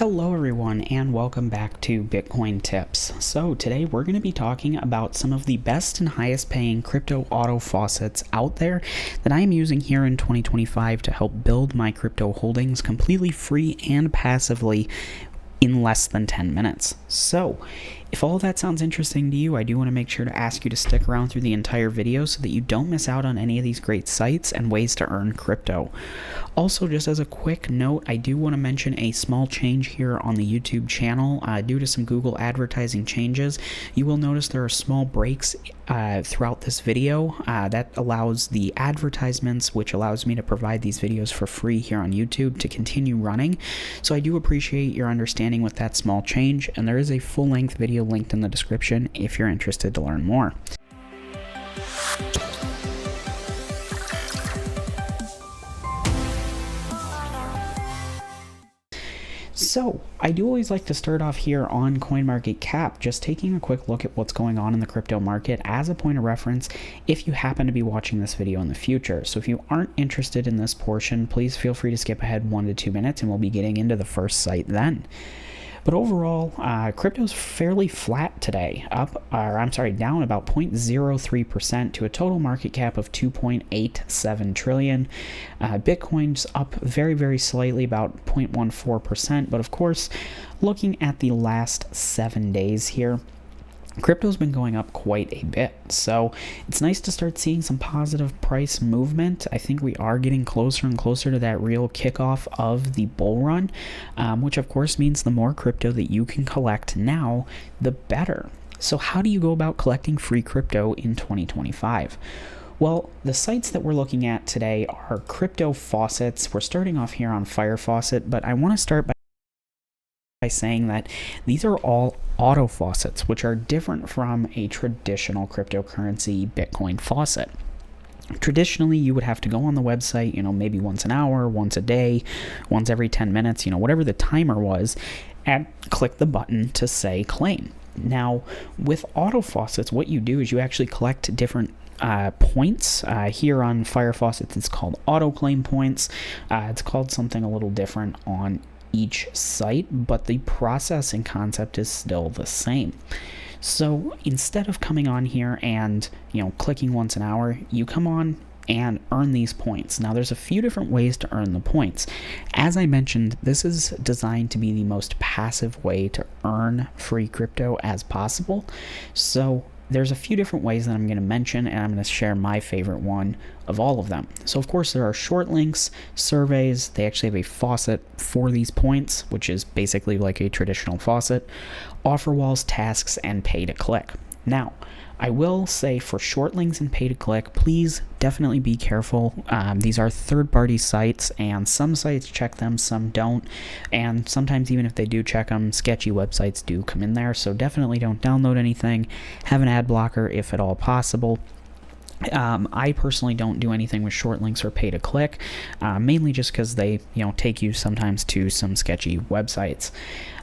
Hello everyone and welcome back to Bitcoin Tips. So today we're going to be talking about some of the best and highest paying crypto auto faucets out there that I am using here in 2025 to help build my crypto holdings completely free and passively in less than 10 minutes. So if all of that sounds interesting to you, I do want to make sure to ask you to stick around through the entire video so that you don't miss out on any of these great sites and ways to earn crypto. Also, just as a quick note, I do want to mention a small change here on the YouTube channel. Due to some Google advertising changes, you will notice there are small breaks throughout this video. That allows the advertisements, which allows me to provide these videos for free here on YouTube, to continue running. So I do appreciate your understanding with that small change, and there is a full-length video linked in the description if you're interested to learn more. So, I do always like to start off here on CoinMarketCap, just taking a quick look at what's going on in the crypto market as a point of reference if you happen to be watching this video in the future. So if you aren't interested in this portion, please feel free to skip ahead 1 to 2 minutes and we'll be getting into the first site then. But overall, crypto's fairly flat today, down about 0.03% to a total market cap of 2.87 trillion. Bitcoin's up very, very slightly, about 0.14%. But of course, looking at the last 7 days here, crypto's been going up quite a bit, so it's nice to start seeing some positive price movement. I think we are getting closer and closer to that real kickoff of the bull run, which of course means the more crypto that you can collect now, the better. So how do you go about collecting free crypto in 2025? Well, the sites that we're looking at today are crypto faucets. We're starting off here on Faucet, but I want to start by saying that these are all auto faucets, which are different from a traditional cryptocurrency Bitcoin faucet. Traditionally, you would have to go on the website, maybe once an hour, once a day, once every 10 minutes, whatever the timer was, and click the button to say claim. Now, with auto faucets, what you do is you actually collect different points. Here on Faucets, it's called auto claim points. It's called something a little different on each site, but the process and concept is still the same. So instead of coming on here and clicking once an hour, you come on and earn these points. Now there's a few different ways to earn the points. As I mentioned, this is designed to be the most passive way to earn free crypto as possible. So there's a few different ways that I'm going to mention, and I'm going to share my favorite one of all of them. So of course there are short links, surveys. They actually have a faucet for these points, which is basically like a traditional faucet, offer walls, tasks, and pay to click. Now, I will say for short links and pay to click, please definitely be careful. These are third-party sites, and some sites check them, some don't. And sometimes even if they do check them, sketchy websites do come in there. So definitely don't download anything. Have an ad blocker if at all possible. I personally don't do anything with short links or pay to click, mainly just because they take you sometimes to some sketchy websites.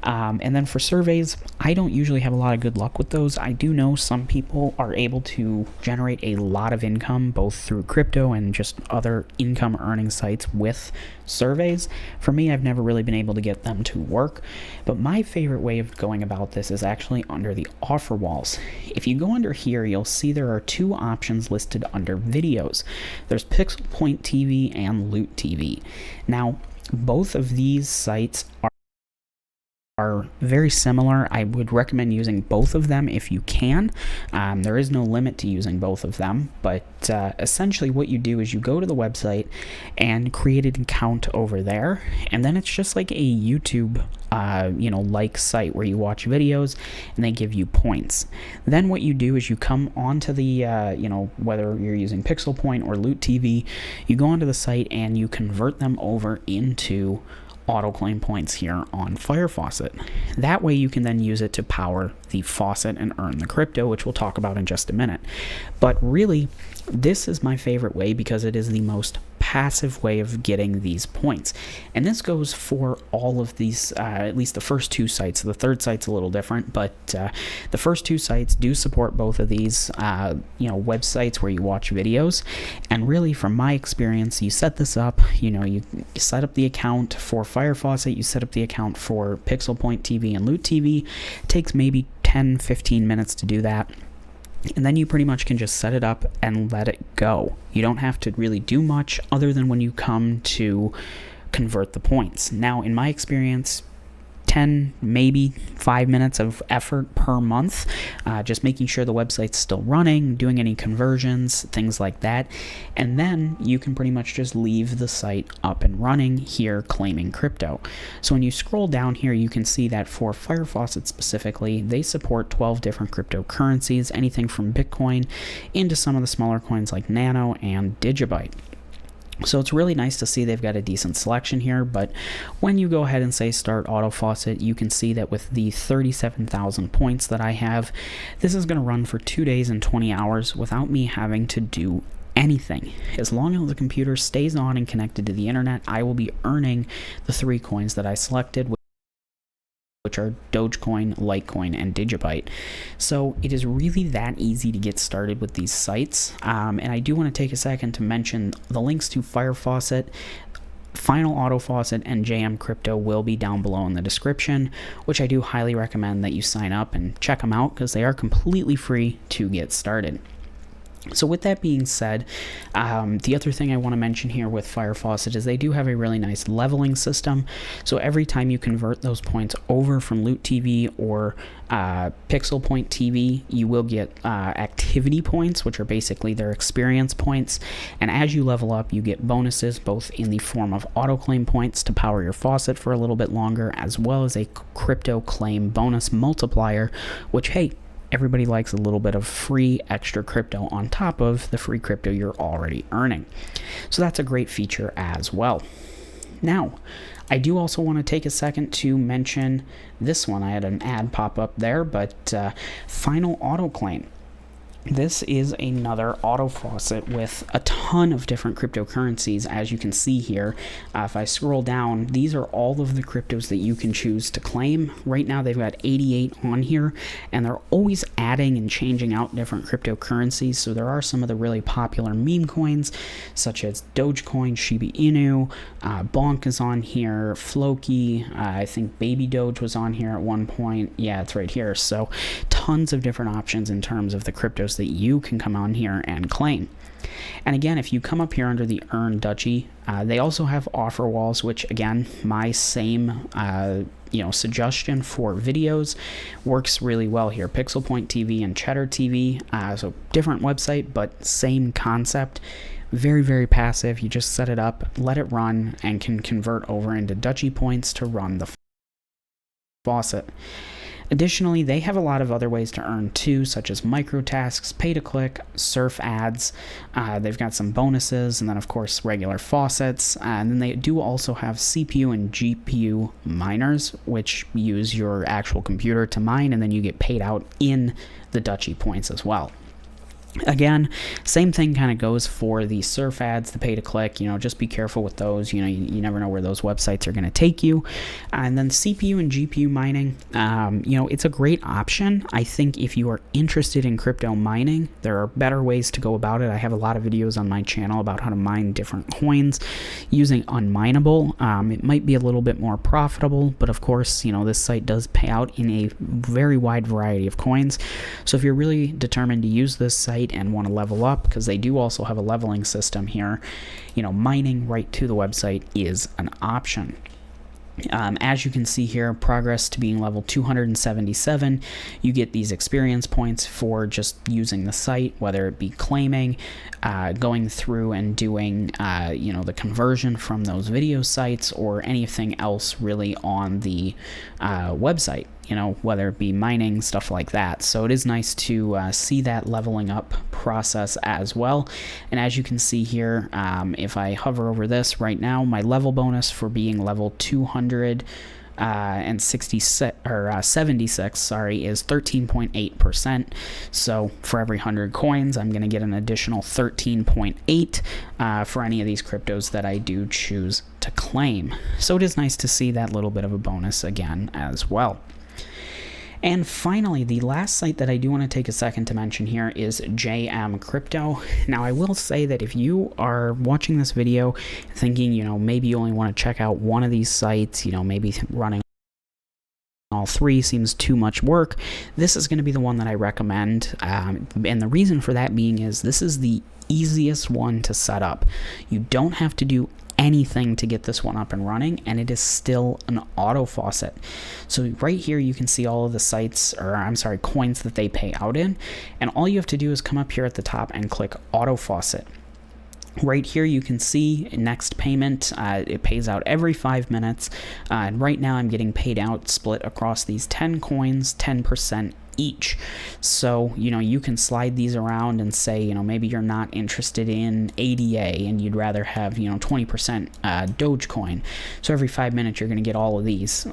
And then for surveys, I don't usually have a lot of good luck with those. I do know some people are able to generate a lot of income both through crypto and just other income earning sites with surveys. For me, I've never really been able to get them to work, but my favorite way of going about this is actually under the offer walls. If you go under here, you'll see there are two options listed under videos. There's Pixel Point TV and Loot TV. Now, both of these sites are very similar. I would recommend using both of them if you can. There is no limit to using both of them, but essentially what you do is you go to the website and create an account over there, and then it's just like a YouTube like site where you watch videos and they give you points. Then what you do is you come onto the whether you're using Pixel Point or Loot TV, you go onto the site and you convert them over into auto claim points here on Faucet. That way you can then use it to power the faucet and earn the crypto, which we'll talk about in just a minute. But really, this is my favorite way because it is the most passive way of getting these points. And this goes for all of these, at least the first two sites. The third site's a little different, but the first two sites do support both of these, websites where you watch videos. And really, from my experience, you set this up, you set up the account for Fire Faucet, you set up the account for Pixel Point TV and Loot TV. It takes maybe 10-15 minutes to do that. And then you pretty much can just set it up and let it go. You don't have to really do much other than when you come to convert the points. Now, in my experience, 10, maybe 5 minutes of effort per month, just making sure the website's still running, doing any conversions, things like that. And then you can pretty much just leave the site up and running here, claiming crypto. So when you scroll down here, you can see that for Fire Faucet specifically, they support 12 different cryptocurrencies, anything from Bitcoin into some of the smaller coins like Nano and Digibyte. So it's really nice to see they've got a decent selection here, but when you go ahead and say start auto faucet, you can see that with the 37,000 points that I have, this is going to run for 2 days and 20 hours without me having to do anything. As long as the computer stays on and connected to the internet, I will be earning the 3 coins that I selected, which are Dogecoin, Litecoin, and Digibyte. So it is really that easy to get started with these sites. And I do want to take a second to mention the links to Fire Faucet, Final Auto Faucet, and JM Crypto will be down below in the description, which I do highly recommend that you sign up and check them out because they are completely free to get started. So with that being said, the other thing I want to mention here with Fire Faucet is they do have a really nice leveling system. So every time you convert those points over from Loot TV or Pixel Point TV, you will get activity points, which are basically their experience points. And as you level up, you get bonuses both in the form of auto claim points to power your faucet for a little bit longer, as well as a crypto claim bonus multiplier, which, hey, everybody likes a little bit of free extra crypto on top of the free crypto you're already earning. So that's a great feature as well. Now, I do also want to take a second to mention this one. I had an ad pop up there, but Final Auto Claim. This is another auto faucet with a ton of different cryptocurrencies, as you can see here. If I scroll down, these are all of the cryptos that you can choose to claim. Right now they've got 88 on here, and they're always adding and changing out different cryptocurrencies. So there are some of the really popular meme coins, such as Dogecoin, Shiba Inu, Bonk is on here, Floki, I think Baby Doge was on here at one point. Yeah, it's right here. So tons of different options in terms of the cryptos that you can come on here and claim. And again, if you come up here under the Earn Duchy, they also have offer walls, which again, my same suggestion for videos works really well here. Pixel Point TV and Cheddar TV, so different website, but same concept. Very, very passive. You just set it up, let it run, and can convert over into Duchy points to run the faucet. Additionally, they have a lot of other ways to earn too, such as microtasks, pay-to-click, surf ads. They've got some bonuses, and then of course regular faucets. And then they do also have CPU and GPU miners, which use your actual computer to mine, and then you get paid out in the Duchy points as well. Again, same thing kind of goes for the surf ads, the pay-to-click. Just be careful with those. You never know where those websites are going to take you. And then CPU and GPU mining, it's a great option. I think if you are interested in crypto mining, there are better ways to go about it. I have a lot of videos on my channel about how to mine different coins using unmineable. It might be a little bit more profitable, but of course, this site does pay out in a very wide variety of coins. So if you're really determined to use this site and want to level up, because they do also have a leveling system here, mining right to the website is an option. As you can see here, progress to being level 277, you get these experience points for just using the site, whether it be claiming, going through and doing the conversion from those video sites, or anything else really on the website, whether it be mining, stuff like that. So it is nice to see that leveling up process as well. And as you can see here, if I hover over this right now, my level bonus for being level 200 and 66 or 76, sorry, is 13.8%. So for every 100 coins, I'm going to get an additional 13.8 for any of these cryptos that I do choose to claim. So it is nice to see that little bit of a bonus again as well. And finally, the last site that I do want to take a second to mention here is JM Crypto. Now, I will say that if you are watching this video thinking, maybe you only want to check out one of these sites, maybe running all three seems too much work, this is going to be the one that I recommend. And the reason for that being is this is the easiest one to set up. You don't have to do anything to get this one up and running, and it is still an auto faucet. So right here you can see all of the sites, or I'm sorry, coins that they pay out in, and all you have to do is come up here at the top and click auto faucet. Right here you can see next payment. It pays out every 5 minutes, and right now I'm getting paid out split across these 10 coins, 10% each. So you can slide these around and say maybe you're not interested in ADA and you'd rather have 20% dogecoin. So every 5 minutes you're going to get all of these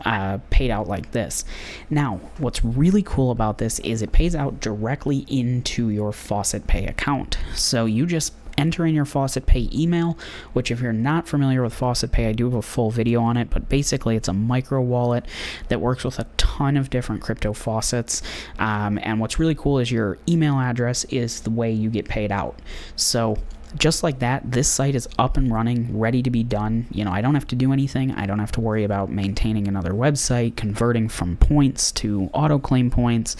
paid out like this. Now what's really cool about this is it pays out directly into your Faucet Pay account. So you just enter in your Faucet Pay email, which if you're not familiar with Faucet Pay, I do have a full video on it, but basically it's a micro wallet that works with a ton of different crypto faucets, and what's really cool is your email address is the way you get paid out. So just like that, this site is up and running, ready to be done. I don't have to do anything. I don't have to worry about maintaining another website, converting from points to auto claim points,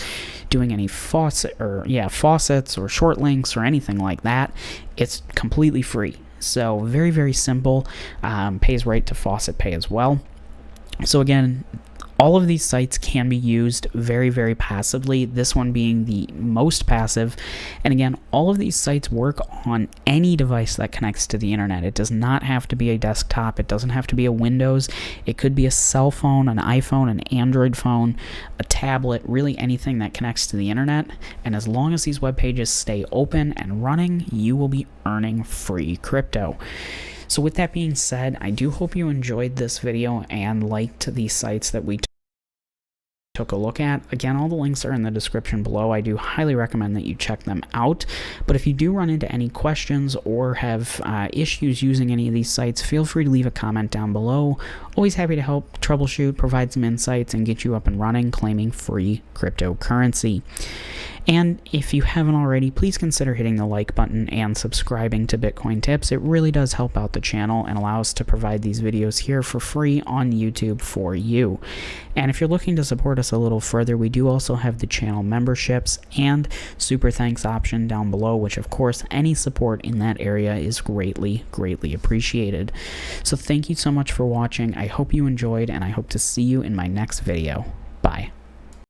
doing any faucets or short links or anything like that. It's completely free. So very, very simple. Pays right to Faucet Pay as well. So again, all of these sites can be used very, very passively, this one being the most passive. And again, all of these sites work on any device that connects to the internet. It does not have to be a desktop. It doesn't have to be a Windows. It could be a cell phone, an iPhone, an Android phone, a tablet, really anything that connects to the internet. And as long as these web pages stay open and running, you will be earning free crypto. So with that being said, I do hope you enjoyed this video and liked the sites that we took a look at. Again, all the links are in the description below. I do highly recommend that you check them out. But if you do run into any questions or have issues using any of these sites, feel free to leave a comment down below. Always happy to help troubleshoot, provide some insights, and get you up and running claiming free cryptocurrency. And if you haven't already, please consider hitting the like button and subscribing to Bitcoin Tips. It really does help out the channel and allow us to provide these videos here for free on YouTube for you. And if you're looking to support us a little further, we do also have the channel memberships and super thanks option down below, which of course any support in that area is greatly, greatly appreciated. So thank you so much for watching. I hope you enjoyed, and I hope to see you in my next video.